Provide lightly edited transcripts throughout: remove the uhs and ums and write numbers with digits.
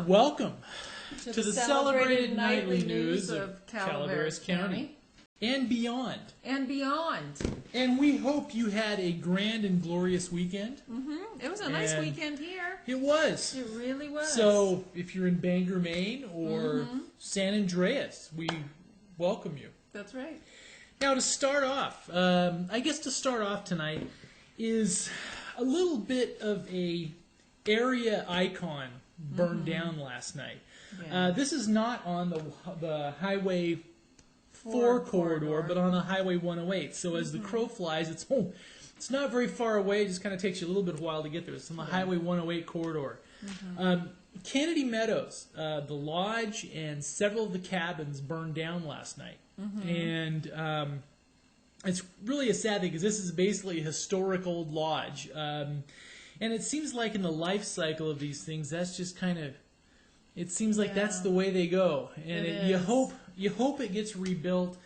Welcome to the celebrated nightly news of Calaveras County and beyond. And beyond. And we hope you had a grand and glorious weekend. It was a nice weekend here. It was. It really was. So if you're in Bangor, Maine or San Andreas, we welcome you. That's right. Now to start off, I guess to start off tonight is a little bit of a area icon burned down last night. Yeah. This is not on the Highway 4 corridor, but on the Highway 108. So as the crow flies, it's not very far away. It just kind of takes you a little bit of a while to get there. It's on the Highway 108 corridor. Kennedy Meadows, the lodge and several of the cabins burned down last night. And it's really a sad thing because this is basically a historic old lodge. And it seems like in the life cycle of these things, that's just kind of, it seems like that's the way they go. And you hope it gets rebuilt,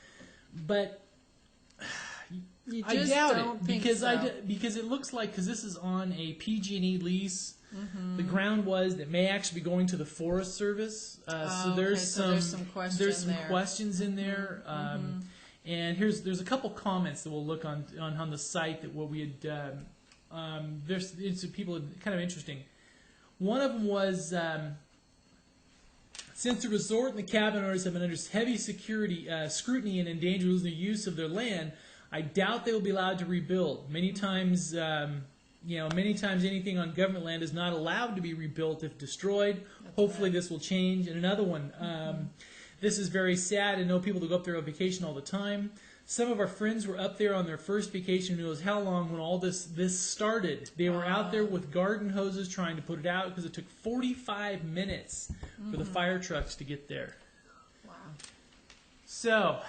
but I doubt it because because it looks like, because this is on a PG&E lease. The ground was that may actually be going to the Forest Service. So there's some questions in there. And there's a couple comments that we'll look on the site that what we had. There's people kind of interesting. One of them was since the resort and the cabin owners have been under heavy scrutiny and in danger of losing the use of their land, I doubt they will be allowed to rebuild. Many times anything on government land is not allowed to be rebuilt if destroyed. Hopefully this will change. And another one, this is very sad. I know people that go up there on vacation all the time. Some of our friends were up there on their first vacation. Who knows how long when all this started. They were out there with garden hoses trying to put it out because it took 45 minutes for the fire trucks to get there. Wow. So,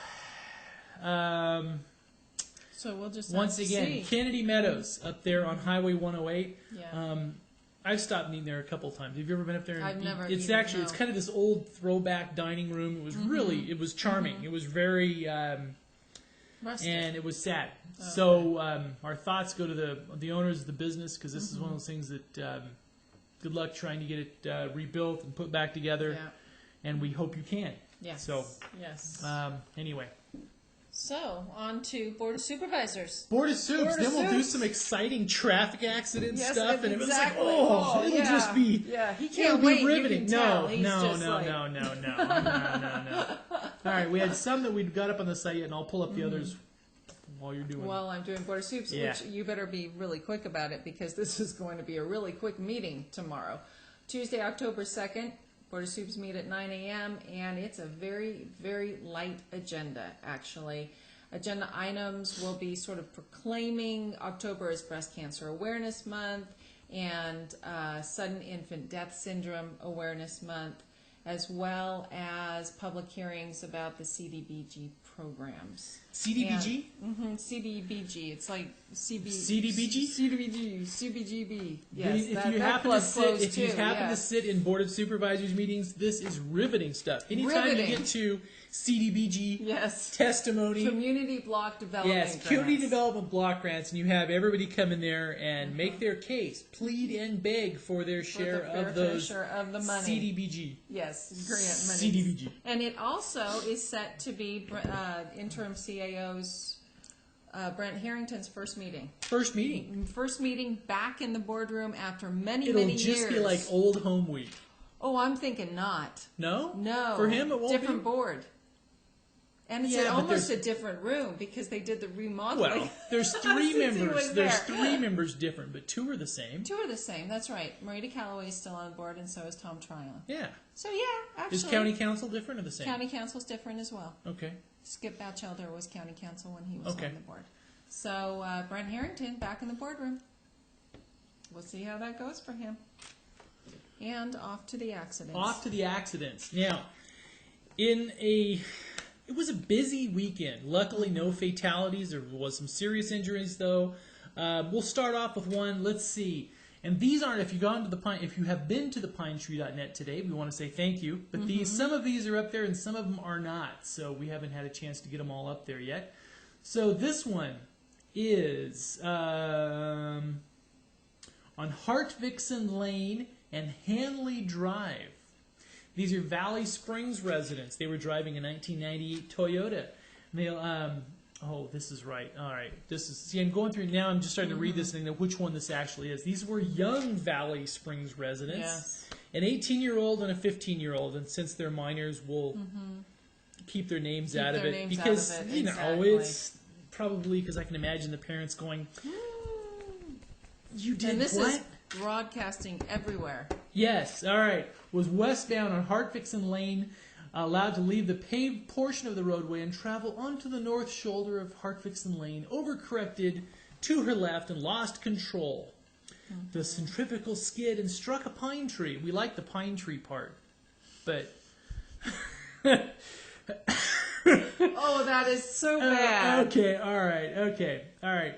so we'll just once again, Kennedy Meadows up there on Highway 108. Yeah. I've stopped eating there a couple times. Have you ever been up there? I've never. It's actually it's kind of this old throwback dining room. It was it was charming. It was very. And it was sad. So our thoughts go to the owners of the business because this is one of those things that good luck trying to get it rebuilt and put back together. Yeah. And we hope you can. Yes. So anyway. So on to Board of Supervisors. Board of Supes. Then we'll do some exciting traffic accident stuff, and it was like, it'll just be. Yeah, he can't wait. Riveting. No. All right, we had some that we'd got up on the site, and I'll pull up the others while you're doing. While I'm doing Board of Supes, which you better be really quick about it because this is going to be a really quick meeting tomorrow, Tuesday, October 2nd. Board of Supes meet at 9 a.m. and it's a very, very light agenda, actually. Agenda items will be sort of proclaiming October as Breast Cancer Awareness Month and Sudden Infant Death Syndrome Awareness Month, as well as public hearings about the CDBG programs. CDBG? CDBG. It's like CDBG? CBGB. Yes, if you happen to sit in Board of Supervisors meetings, this is riveting stuff. Anytime you get to CDBG testimony, community block development community development block grants, and you have everybody come in there and make their case, plead and beg for their share of those share of the money. CDBG. Yes, grant money. CDBG. And it also is set to be interim CAO's Brent Harrington's first meeting. First meeting Back in the boardroom after many years. It'll just be like old home week. Oh, I'm thinking not. No? No. For him, it won't different board. And it's almost a different room because they did the remodeling. Well, there's three members. There's three members different, but two are the same. Two are the same. That's right. Marita Calloway is still on board, and so is Tom Tryon. Yeah. So actually, is county council different or the same? County council's different as well. Okay. Skip Batchelder was county council when he was on the board. So Brent Harrington back in the boardroom. We'll see how that goes for him. And off to the accidents. Off to the accidents. Now, it was a busy weekend. Luckily, no fatalities. There was some serious injuries, though. We'll start off with one. Let's see. And these aren't. If you have been to the pinetree.net today, we want to say thank you. But some of these are up there, and some of them are not. So we haven't had a chance to get them all up there yet. So this one is on Hartvixen Lane and Hanley Drive. These are Valley Springs residents. They were driving a 1998 Toyota. And they, oh, this is right. All right. This is, see, I'm going through now. I'm just starting to read this and know which one this actually is. These were young Valley Springs residents. Yes. An 18-year-old and a 15-year-old. And since they're minors, we'll keep their names out of it. Because, you know, it's probably because I can imagine the parents going, you did and this what? Is broadcasting everywhere. Yes, all right. Was westbound on Hartfixon Lane, allowed to leave the paved portion of the roadway and travel onto the north shoulder of Hartfixon Lane, overcorrected to her left and lost control. The centrifugal skid and struck a pine tree. We like the pine tree part, but... Oh, that is so bad. Okay, all right.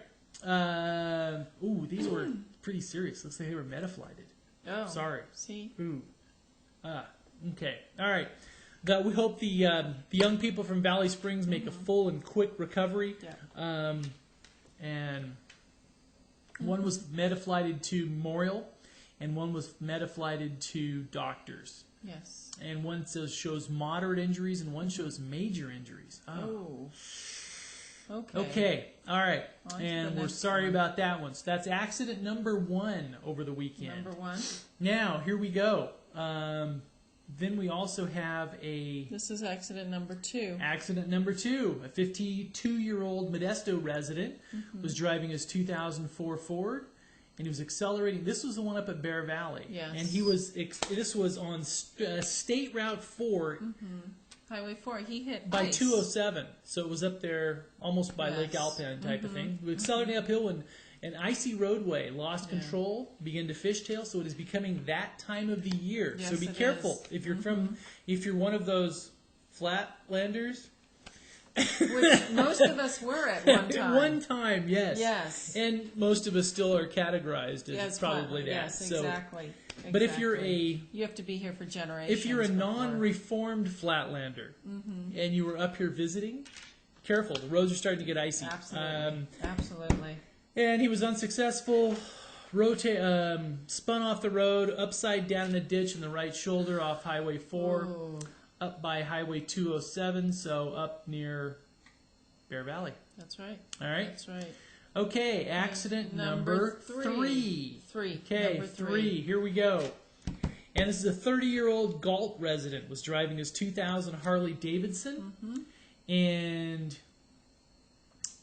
Ooh, these were pretty serious. Looks like they were metaflighted. Oh, sorry. See? Ooh. Okay. All right. We hope the young people from Valley Springs make a full and quick recovery. Yeah. And one was metaflighted to Memorial, and one was metaflighted to Doctors. Yes. And one shows moderate injuries, and one shows major injuries. Oh. Okay. Okay. All right. On to And the we're next sorry one. about that one. So that's accident number 1 over the weekend. Number 1. Now, here we go. Then we also have This is accident number 2. accident number 2. A 52-year-old Modesto resident was driving his 2004 Ford, and he was accelerating. This was the one up at Bear Valley. Yes. And he was. This was on State Route 4 Highway 4. He hit by ice. 207. So it was up there almost by Lake Yes. Alpine type of thing. We were accelerating uphill when an icy roadway lost control, began to fishtail. So it is becoming that time of the year. Yes, so be it careful is. if you're if you're one of those flatlanders. Which most of us were at one time. At one time, yes. Yes. And most of us still are categorized as Yes, probably that. Yes, So, exactly. but if you're you have to be here for generations. if you're a before. non-reformed flatlander and you were up here visiting, careful. The roads are starting to get icy. Absolutely. Absolutely. And he was unsuccessful. Spun off the road, upside down in a ditch in the right shoulder off Highway 4, Ooh. up by Highway 207, so up near Bear Valley. That's right. All right. That's right. Okay, accident number 3. 3. Okay, Number 3. Here we go. And this is a 30-year-old Galt resident was driving his 2000 Harley Davidson, and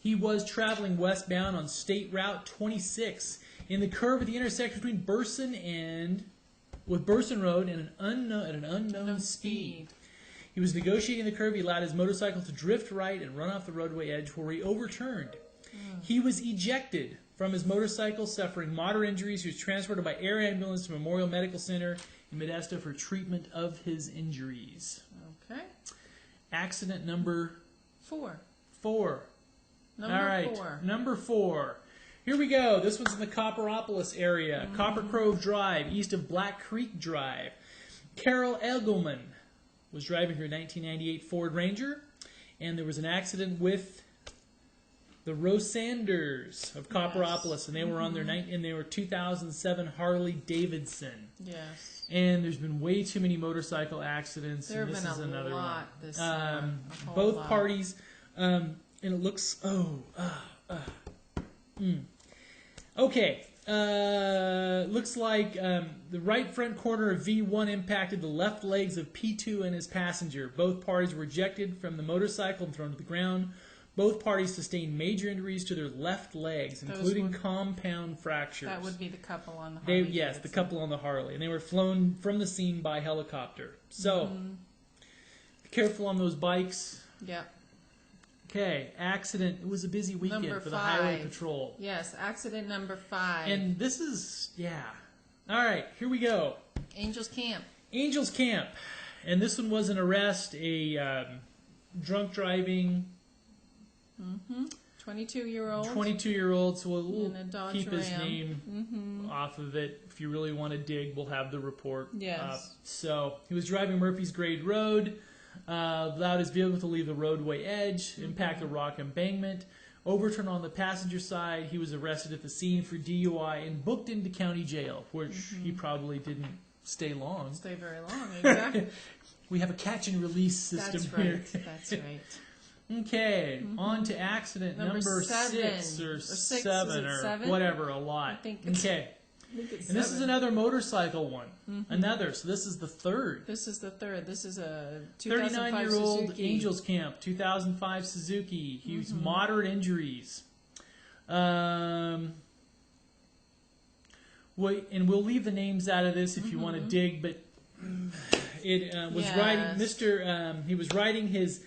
he was traveling westbound on State Route 26 in the curve at the intersection between Burson Road and an unknown speed. He was negotiating the curve. He allowed his motorcycle to drift right and run off the roadway edge where he overturned. He was ejected from his motorcycle, suffering moderate injuries. He was transported by air ambulance to Memorial Medical Center in Modesto for treatment of his injuries. Okay. Accident number 4. 4. Number All right, 4. number 4. Here we go. This one's in the Copperopolis area. Copper Cove Drive, east of Black Creek Drive. Carol Egelman was driving her 1998 Ford Ranger, and there was an accident with the Rosanders of Copperopolis, and they were on their 2007 Harley Davidson. Yes. And there's been way too many motorcycle accidents. There and have this been is a another lot one. this summer. A whole Both lot. parties, and it looks okay. Looks like the right front corner of V1 impacted the left legs of P2 and his passenger. Both parties were ejected from the motorcycle and thrown to the ground. Both parties sustained major injuries to their left legs, including compound fractures. That would be the couple on the Harley. Yes, the couple on the Harley. And they were flown from the scene by helicopter. So, be careful on those bikes. Yep. Okay, accident. It was a busy weekend Number for the Highway 5. Patrol. Yes, accident number 5. And this is, All right, here we go. Angels Camp. Angels Camp. And this one was an arrest, a drunk driving 22-year-old. 22-year-old, so we'll In a Dodge keep his Ram. name off of it. If you really want to dig, we'll have the report Yes. up. So he was driving Murphy's Grade Road, allowed his vehicle to leave the roadway edge, impact a rock embankment, overturn on the passenger side. He was arrested at the scene for DUI and booked into county jail, which he probably didn't stay long. Stay very long, exactly. We have a catch and release system here. That's right. Okay, on to accident number 6 or 7 or whatever, a lot. I think it's okay. It's and this is another motorcycle one. Mm-hmm. Another. So this is the third. This is the third. This is a 2005 39-year-old Suzuki. Angels Camp, 2005 Suzuki. He was moderate injuries. And we'll leave the names out of this if you want to dig. But it was riding. He was riding his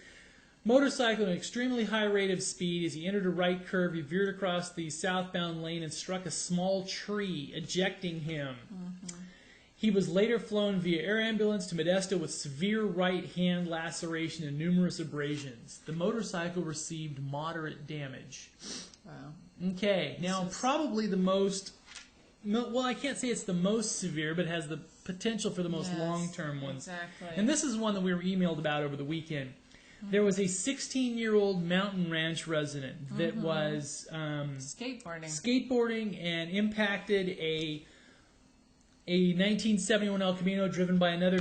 motorcycle at an extremely high rate of speed. As he entered a right curve, he veered across the southbound lane and struck a small tree, ejecting him. He was later flown via air ambulance to Modesto with severe right hand laceration and numerous abrasions. The motorcycle received moderate damage. Wow. Okay, now probably the most, well, I can't say it's the most severe, but has the potential for the most long-term ones. Exactly. And this is one that we were emailed about over the weekend. There was a 16-year-old Mountain Ranch resident that was skateboarding and impacted a 1971 El Camino driven by another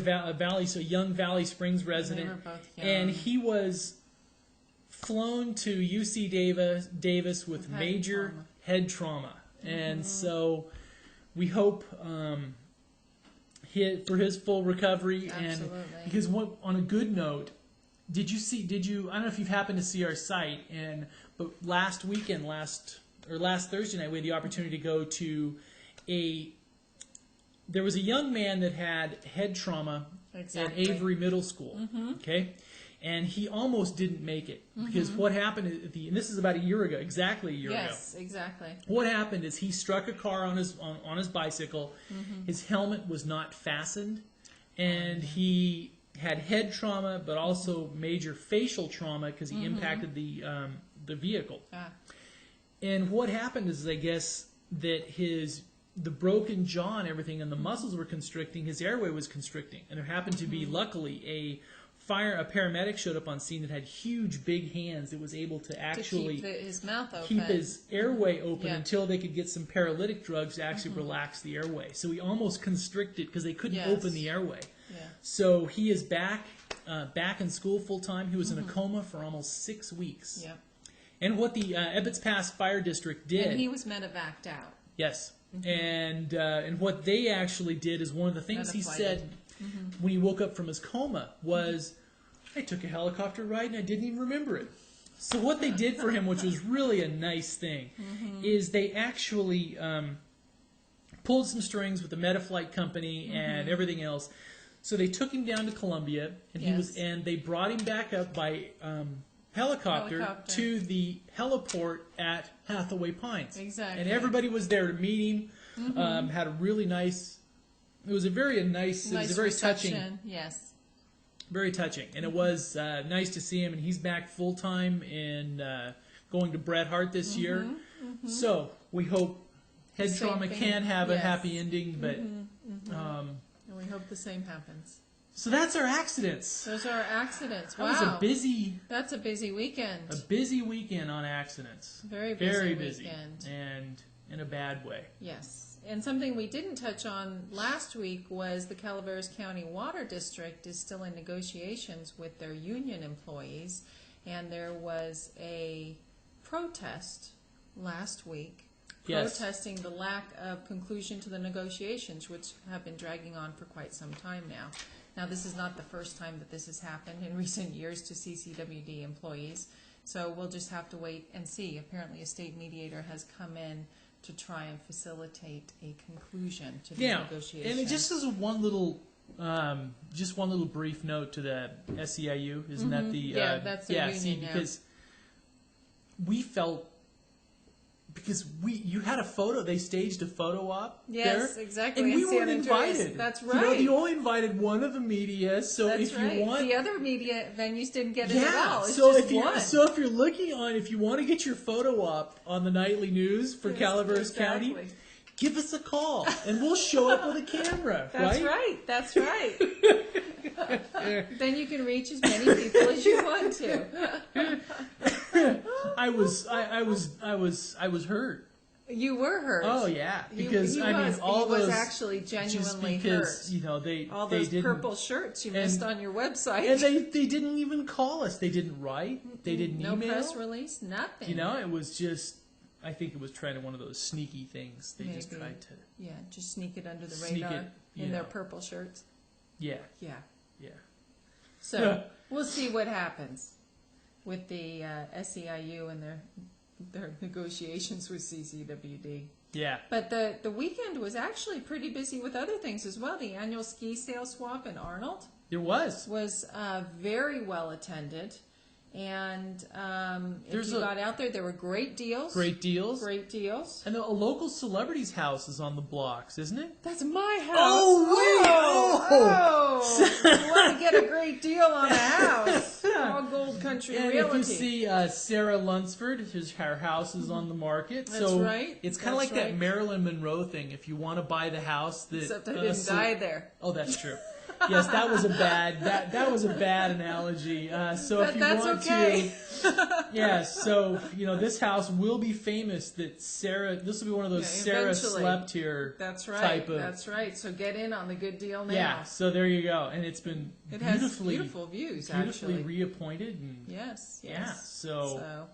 young Valley Springs resident. They were both young. And he was flown to UC Davis with major head trauma. And so we hope for his full recovery. Absolutely. And because on a good note, Did you? I don't know if you've happened to see our site, but last Thursday night, we had the opportunity to go to there was a young man that had head trauma at Avery Middle School, okay? And he almost didn't make it because what happened, and this is about exactly a year ago. Yes, exactly. What happened is he struck a car on his bicycle, his helmet was not fastened, and he had head trauma, but also major facial trauma because he impacted the vehicle. And what happened is, I guess, that the broken jaw and everything, and the muscles were constricting. His airway was constricting, and there happened to be, luckily, a paramedic showed up on scene that had huge, big hands that was able to actually keep his mouth open, keep his airway open until they could get some paralytic drugs to actually relax the airway. So he almost constricted because they couldn't open the airway. So he is back in school full time. He was in a coma for almost 6 weeks. Yep. And what the Ebbets Pass Fire District did... And he was medevaced out. Yes. And what they actually did is one of the things he said when he woke up from his coma was, I took a helicopter ride and I didn't even remember it. So what they did for him, which was really a nice thing, is they actually pulled some strings with the Metaflight company and everything else. So they took him down to Columbia, and they brought him back up by helicopter to the heliport at Hathaway Pines. Exactly. And everybody was there to meet him. Had a really nice. It was a very nice. It was a very reception. touching. Yes. Very touching, and it was nice to see him. And he's back full time in going to Bret Hart this year. So we hope head trauma can have a happy ending, but. And we hope the same happens. So that's our accidents. Those are our accidents. Wow. That was That's a busy weekend. A busy weekend on accidents. Very busy weekend. And in a bad way. Yes. And something we didn't touch on last week was the Calaveras County Water District is still in negotiations with their union employees. And there was a protest last week protesting the lack of conclusion to the negotiations, which have been dragging on for quite some time now. Now, this is not the first time that this has happened in recent years to CCWD employees, so we'll just have to wait and see. Apparently, a state mediator has come in to try and facilitate a conclusion to the negotiations. And it just is one little brief note to the SEIU. Isn't that the... that's the union, because we felt... Because you had a photo, they staged a photo op there. Yes, exactly. And we weren't invited. That's right. You only invited one of the media, so if you want... The other media venues didn't get it at all. It's so just one. So if you're looking on, if you want to get your photo op on the nightly news for Calaveras County, give us a call, and we'll show up with a camera, That's right. That's right. Then you can reach as many people as you want to. I was hurt. You were hurt. Oh yeah, because he I mean, was. all he those was actually genuinely just because, hurt. they All they those didn't, purple shirts you missed on your website. and they didn't even call us. They didn't write. They didn't no email. press release. Nothing. It was just. I think it was trying to one of those sneaky things. They just Maybe. tried to. Yeah, just sneak it under the Sneak radar it, in their purple shirts. Yeah. Yeah. Yeah. So we'll see what happens with the SEIU and their negotiations with CCWD. Yeah. But the weekend was actually pretty busy with other things as well. The annual ski sale swap in Arnold There was. very well attended. And if you got out there were great deals. Great deals. Great deals. And a local celebrity's house is on the blocks, isn't it? That's my house. Oh, you want to get a great deal on a house. All Gold Country And Realty. if you see Sarah Lunsford, her house is on the market. That's so right. It's kind of like that Marilyn Monroe thing. If you want to buy the house that Except I didn't die there. Oh, that's true. Yes, that was a bad that was a bad analogy. So if you want to, so this house will be famous. That Sarah, this will be one of those Sarah slept here. That's right. Type of, that's right. So get in on the good deal now. Yeah. So there you go, and it's been beautiful views. Beautifully actually. reappointed. And, yes. Yeah. So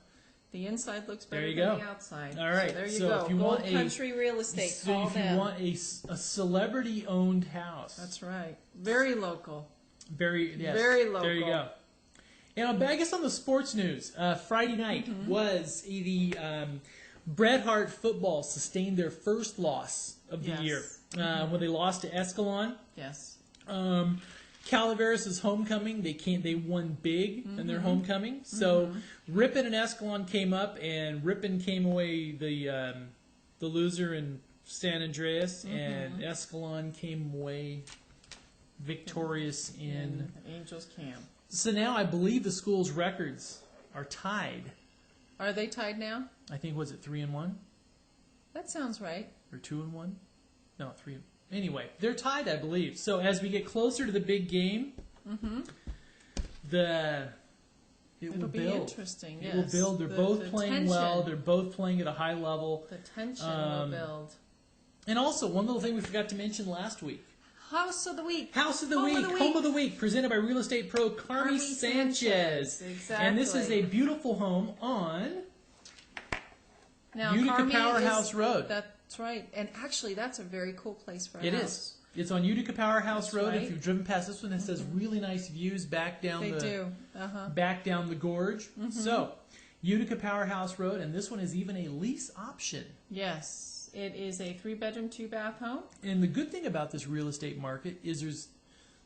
the inside looks better there you than go. the outside. All right. So there you so go. If you Gold want Country Real Estate. So call if them. you want a celebrity-owned house. That's right. Very local. Very local. There you go. And I guess on the sports news, Friday night was the Bret Hart football sustained their first loss of the year when they lost to Escalon. Yes. Calaveras' homecoming, they won big in their homecoming. So Ripon and Escalon came up, and Ripon came away the loser in San Andreas, and Escalon came away victorious in Angels Camp. So now I believe the school's records are tied. Are they tied now? I think, was it 3-1? That sounds right. Or 2-1? No, 3. Anyway, they're tied, I believe. So as we get closer to the big game, it'll be build. Interesting. It will build. They're both playing tension. well. They're both playing at a high level. The tension will build. And also, one little thing we forgot to mention last week. House of the Week. House of the Week. Home of the Week, presented by real estate pro Carmi Sanchez. Exactly. And this is a beautiful home on now, Utica Carmi Powerhouse Road. That's right. And actually, that's a very cool place for a house. It is. It's on Utica Powerhouse Road. Right. If you've driven past this one, it says really nice views back down back down the gorge. So, Utica Powerhouse Road, and this one is even a lease option. Yes. It is a 3-bedroom, 2-bath home. And the good thing about this real estate market is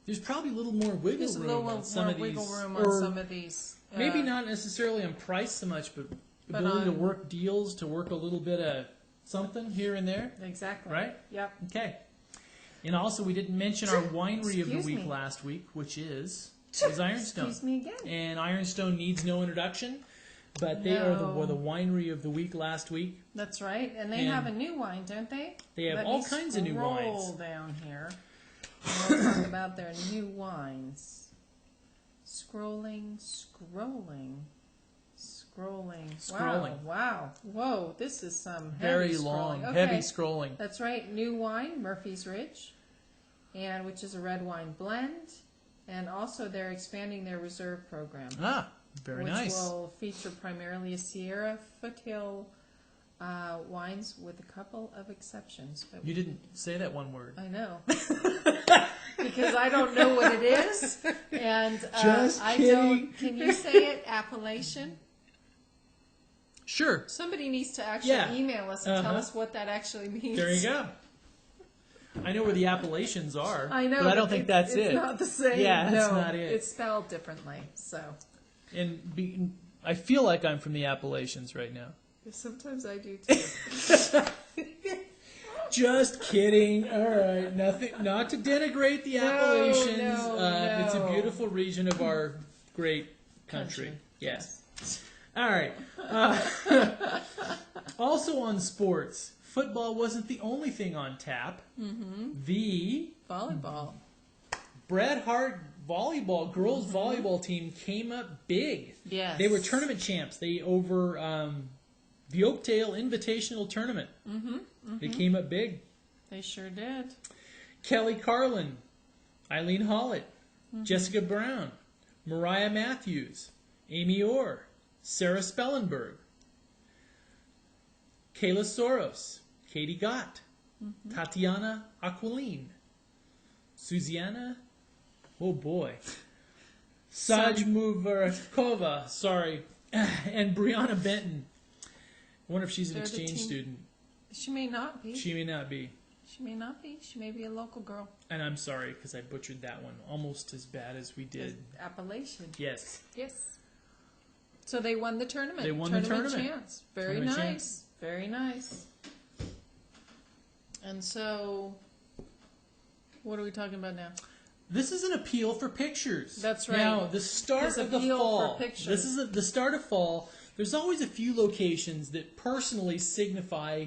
there's probably a little more wiggle room on some of these. Maybe not necessarily on price so much, but ability to work deals, to work a little bit of something here and there. Exactly. Right? Yep. Okay. And also, we didn't mention our winery of the week last week, which is Ironstone. Excuse me again. And Ironstone needs no introduction, but they are the winery of the week last week. That's right. And they have a new wine, don't they? They have all kinds of new wines. Scroll down here. We'll talk about their new wines. Scrolling. Wow. Whoa, this is some very long, heavy scrolling. That's right. New wine, Murphy's Ridge, and which is a red wine blend. And also they're expanding their reserve program. Ah, very nice. Which will feature primarily a Sierra foothill wines with a couple of exceptions. But you didn't say that one word. I know. Because I don't know what it is. And Just kidding. Can you say it? Appellation? Sure. Somebody needs to actually email us and tell us what that actually means. There you go. I know where the Appalachians are. I know, but I don't think that's it. It's not the same. Yeah, that's not it. It's spelled differently. So. And I feel like I'm from the Appalachians right now. Sometimes I do too. Just kidding. All right, nothing. Not to denigrate the Appalachians. No. It's a beautiful region of our great country. Yes. All right. Also on sports, football wasn't the only thing on tap. The volleyball. Bret Hart volleyball, girls volleyball team came up big. Yes. They were tournament champs. They The Oakdale Invitational Tournament. They came up big. They sure did. Kelly Carlin, Eileen Hollett, Jessica Brown, Mariah Matthews, Amy Orr, Sarah Spellenberg, Kayla Soros, Katie Gott, Tatiana Aquilin, Suziana, oh boy, Sajmuvarkova, sorry, and Brianna Benton. I wonder if she's an exchange student. She may not be. She may not be. She may not be. She may be a local girl. And I'm sorry because I butchered that one almost as bad as we did. Appalachian. Yes. Yes. So they won the tournament. They won the tournament. Chance. Very Tournament nice. chance. Very nice. And so, what are we talking about now? This is an appeal for pictures. That's right. Now, the start of the fall. For pictures. This is the start of fall. There's always a few locations that personally signify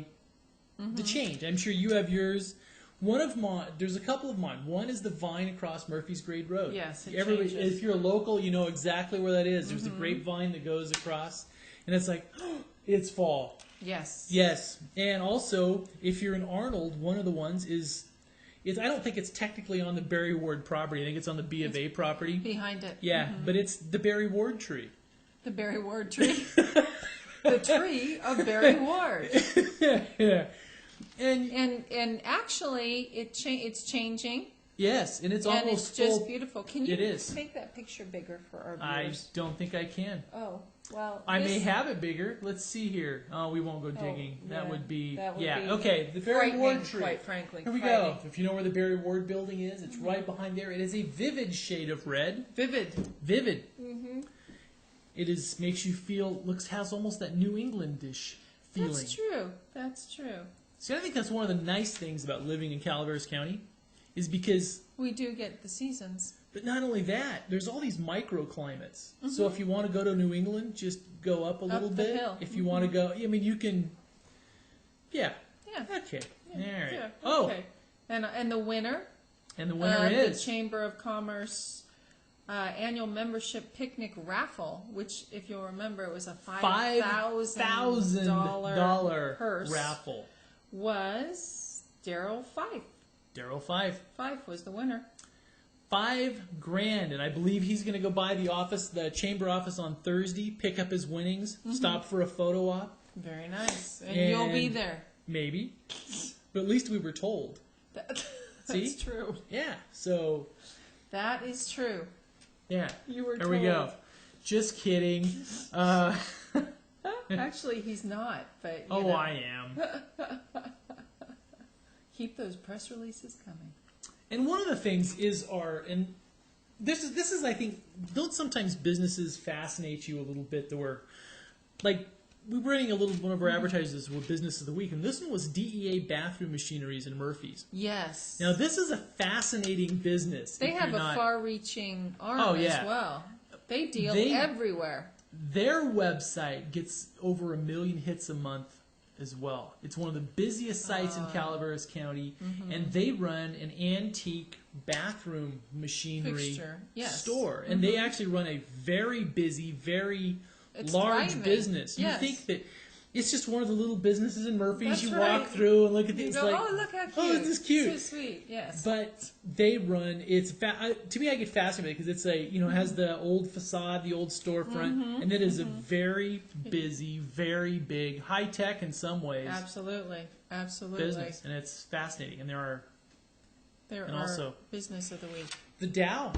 the change. I'm sure you have yours. One of mine, there's a couple of mine. One is the vine across Murphy's Grade Road. Yes, it Everybody, changes. if you're a local, you know exactly where that is. There's a grapevine that goes across, and it's like, oh, it's fall. Yes. Yes, and also if you're in Arnold, one of the ones is I don't think it's technically on the Barry Ward property. I think it's on the B of A property. Behind it. Yeah, but it's the Barry Ward tree. The Barry Ward tree. The tree of Barry Ward. Yeah. And actually, it's changing. Yes, and it's And almost it's just full. beautiful. Can you It is. make that picture bigger for our I viewers? don't think I can. Oh, well. I may have it bigger. Let's see here. Oh, we won't go digging. That yeah, would be that would yeah. be Okay, the Barry Ward frightening, tree. quite frankly. Here we go. If you know where the Barry Ward building is, it's right behind there. It is a vivid shade of red. Vivid. Vivid. It is makes you feel has almost that New Englandish feeling. That's true. That's true. See, I think that's one of the nice things about living in Calaveras County, is because. We do get the seasons. But not only that, there's all these microclimates. So if you want to go to New England, just go up a little the bit. hill. If you want to go, I mean, you can. Yeah. Yeah. Okay. Yeah. All right. Yeah. Oh, Okay. And the winner. and the winner is the Chamber of Commerce annual membership picnic raffle, which, if you'll remember, it was a $5,000 purse. raffle. Was Daryl Fife. Daryl Fife. Fife was the winner. $5,000, and I believe he's going to go by the chamber office on Thursday, pick up his winnings, stop for a photo op. Very nice. And you'll be there. Maybe, but at least we were told. That's See? true. Yeah. So. That is true. Yeah. You were There told. we go. Just kidding. Actually, he's not. But Oh, know, I am. keep those press releases coming. And one of the things is this is I think, don't sometimes businesses fascinate you a little bit that we're like we were running one of our advertisers with Business of the Week, and this one was DEA Bathroom Machineries in Murphy's. Yes. Now this is a fascinating business. They have a far-reaching arm as well. They deal everywhere. Their website gets over 1 million hits a month as well. It's one of the busiest sites in Calaveras County, and they run an antique bathroom machinery store. And they actually run a very busy, very large thriving. business. You Yes. think that it's just one of the little businesses in Murphy's. That's you right. walk through and look at You these go, like, oh, look how cute. oh, isn't this cute? So sweet, yes. But they run. To me, I get fascinated because it's it has the old facade, the old storefront, and it is a very busy, very big, high tech in some ways. Absolutely. Business, and it's fascinating. And there There and are also business of the week. the Dow,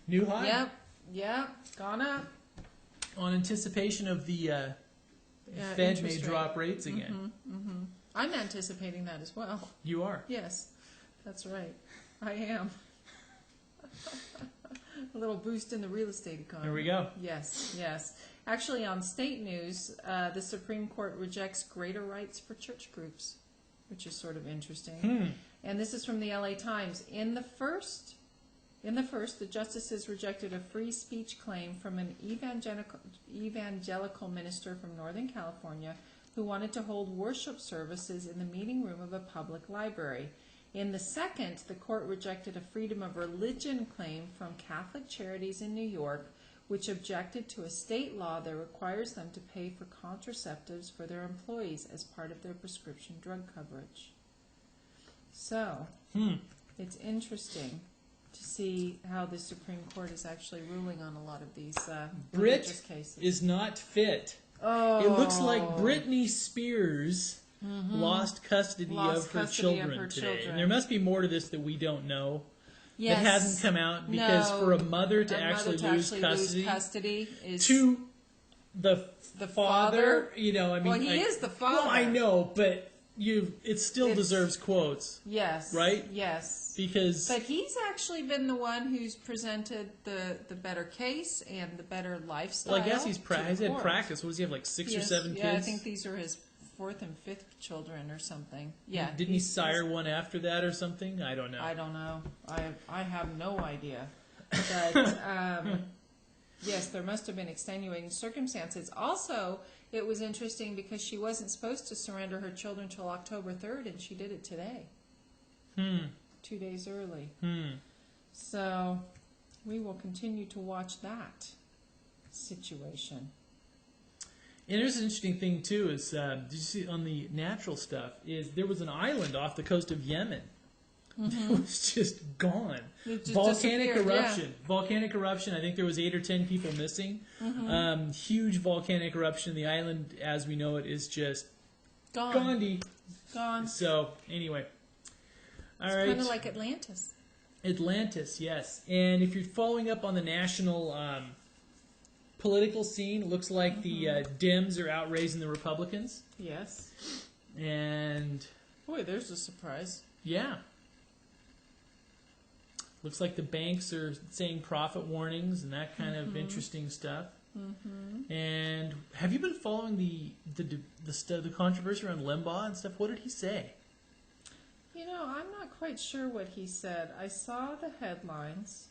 new high. Yep, gone up. On anticipation of the Fed may drop rates again. I'm anticipating that as well. You are. Yes, that's right. I am. A little boost in the real estate economy. There we go. Yes, yes. Actually, on state news, the Supreme Court rejects greater rights for church groups, which is sort of interesting. And this is from the LA Times. In the first, the justices rejected a free speech claim from an evangelical minister from Northern California who wanted to hold worship services in the meeting room of a public library. In the second, the court rejected a freedom of religion claim from Catholic Charities in New York, which objected to a state law that requires them to pay for contraceptives for their employees as part of their prescription drug coverage. So, it's interesting to see how the Supreme Court is actually ruling on a lot of these religious cases. Brit is not fit. Oh. It looks like Britney Spears lost custody of her children today. And there must be more to this that we don't know. Yes. That hasn't come out because for a mother to actually lose custody is to the father, you know, I mean, well, he is the father. Well, I know, but it still deserves quotes. Yes. Right? Yes. But he's actually been the one who's presented the better case and the better lifestyle. Well, I guess he's had practice. What does he have, like 6 or 7 kids? Yeah, I think these are his 4th and 5th children or something. Yeah. Didn't he sire one after that or something? I don't know. I don't know. I have no idea. But yes, there must have been extenuating circumstances. Also, it was interesting because she wasn't supposed to surrender her children until October 3rd, and she did it today. 2 days early. So we will continue to watch that situation. And there's an interesting thing too is did you see on the natural stuff is there was an island off the coast of Yemen that was just gone. It just volcanic eruption. Yeah. Volcanic eruption. I think there was 8 or 10 people missing. Huge volcanic eruption. The island, as we know it, is just gone. So anyway, all right. It's kind of like Atlantis. Atlantis, yes. And if you're following up on the national political scene, it looks like the Dems are outraising the Republicans. Yes. And boy, there's a surprise. Yeah. Looks like the banks are saying profit warnings and that kind of interesting stuff. And have you been following the controversy around Limbaugh and stuff? What did he say? You know, I'm not quite sure what he said. I saw the headlines.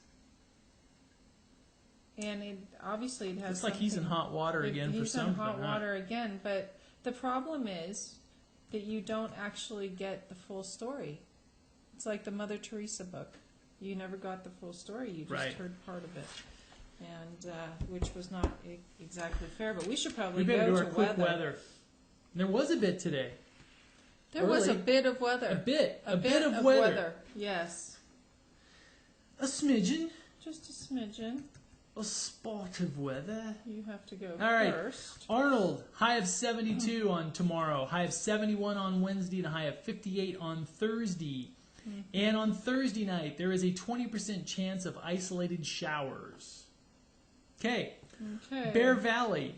And it has. It's like he's in hot water again for something. He's in hot water again, but the problem is that you don't actually get the full story. It's like the Mother Teresa book. You never got the full story. You just heard part of it, and which was not exactly fair. But we should probably go to our quick weather. There was a bit today. There was a bit of weather. A bit of weather. Yes. A smidgen. Just a smidgen. A spot of weather. You have to go All right. first. Arnold, high of 72 on tomorrow, high of 71 on Wednesday, and a high of 58 on Thursday. And on Thursday night, there is a 20% chance of isolated showers. Okay. Bear Valley,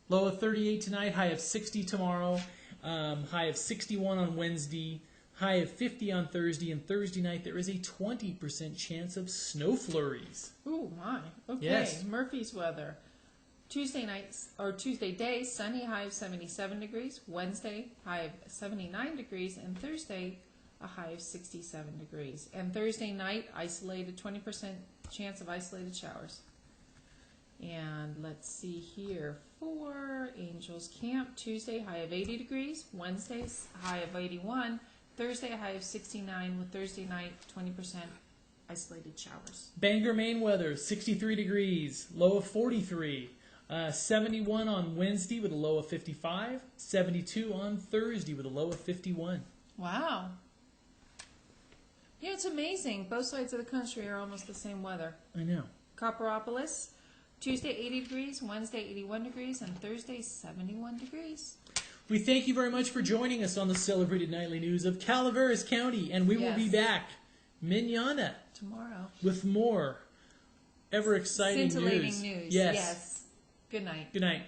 low of 38 tonight, high of 60 tomorrow, high of 61 on Wednesday, high of 50 on Thursday, and Thursday night there is a 20% chance of snow flurries. Ooh, my. Okay. Yes. Murphy's weather. Tuesday day, sunny, high of 77 degrees. Wednesday, high of 79 degrees. And Thursday, a high of 67 degrees. And Thursday night, isolated, 20% chance of isolated showers. And let's see here for Angels Camp. Tuesday, high of 80 degrees. Wednesday, high of 81. Thursday, a high of 69, with Thursday night, 20% isolated showers. Bangor, Maine weather, 63 degrees, low of 43. 71 on Wednesday with a low of 55. 72 on Thursday with a low of 51. Wow. Yeah, it's amazing. Both sides of the country are almost the same weather. I know. Copperopolis, Tuesday 80 degrees, Wednesday 81 degrees, and Thursday 71 degrees. We thank you very much for joining us on the celebrated nightly news of Calaveras County, and we will be back manana tomorrow with more ever exciting scintillating news. Yes. Good night. Good night.